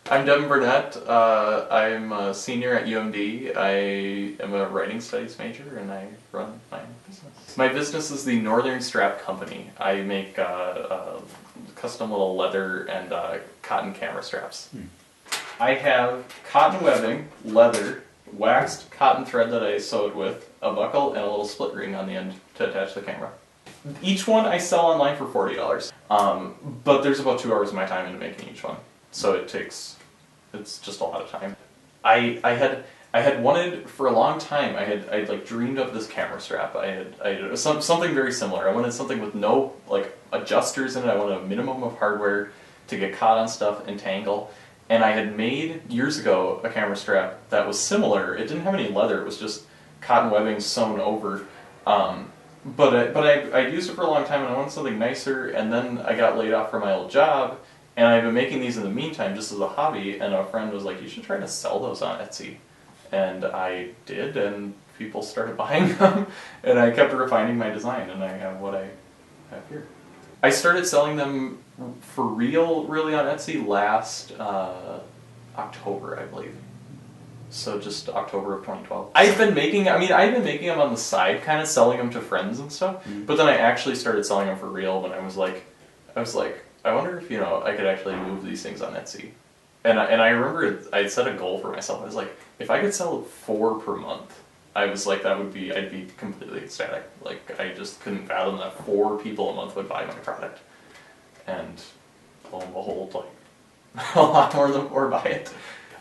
I'm Devan Burnett. I'm a senior at UMD. I am a writing studies major and I run my business. My business is the Northern Strap Company. I make custom little leather and cotton camera straps. I have cotton webbing, leather, waxed cotton thread that I sewed with, a buckle, and a little split ring on the end to attach the camera. Each one I sell online for $40, but there's about 2 hours of my time into making each one, so it's just a lot of time. I had wanted for a long time. I like dreamed of this camera strap. I had something very similar. I wanted something with no like adjusters in it. I wanted a minimum of hardware to get caught on stuff and tangle. And I had made years ago a camera strap that was similar. It didn't have any leather. It was just cotton webbing sewn over. But I used it for a long time and I wanted something nicer, and then I got laid off from my old job, and I've been making these in the meantime just as a hobby, and a friend was like, you should try to sell those on Etsy. And I did, and people started buying them, and I kept refining my design, and I have what I have here. I started selling them for real, really, on Etsy last October, I believe. So just October of 2012. I've been making them on the side, kind of selling them to friends and stuff. But then I actually started selling them for real when I was like, I wonder if I could actually move these things on Etsy. And I remember I set a goal for myself. I was like, if I could sell 4 per month, I was like, I'd be completely ecstatic. Like, I just couldn't fathom that 4 people a month would buy my product. And lo and behold, like, a lot more than 4 buy it.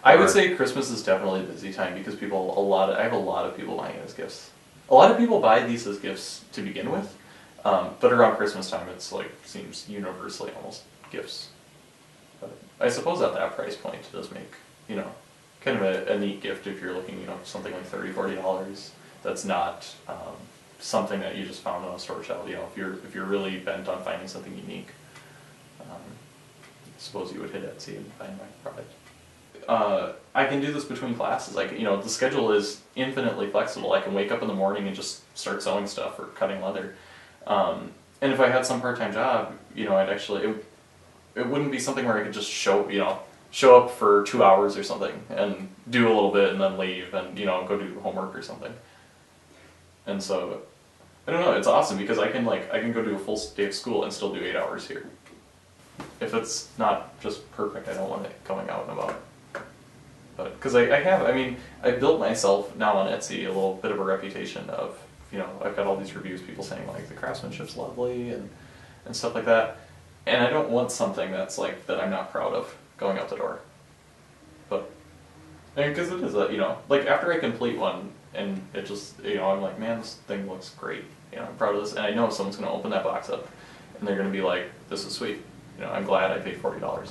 I would say Christmas is definitely a busy time because I have a lot of people buying it as gifts. A lot of people buy these as gifts to begin with, but around Christmas time it's like, seems universally almost gifts. But I suppose at that price point it does make, kind of a neat gift if you're looking, something like $30, $40. That's not something that you just found on a store shelf. If you're really bent on finding something unique, I suppose you would hit Etsy and find my product. I can do this between classes. Like, the schedule is infinitely flexible. I can wake up in the morning and just start sewing stuff or cutting leather. And if I had some part-time job, I'd actually, it wouldn't be something where I could just show up for 2 hours or something and do a little bit and then leave and, go do homework or something. And so, I don't know, it's awesome because I can go do a full day of school and still do 8 hours here. If it's not just perfect, I don't want it going out and about. But, because I've built myself now on Etsy a little bit of a reputation of, I've got all these reviews, people saying like the craftsmanship's lovely and stuff like that. And I don't want something that's like, that I'm not proud of going out the door. But, because it is like after I complete one and it just, I'm like, man, this thing looks great. I'm proud of this. And I know someone's going to open that box up and they're going to be like, this is sweet. I'm glad I paid $40.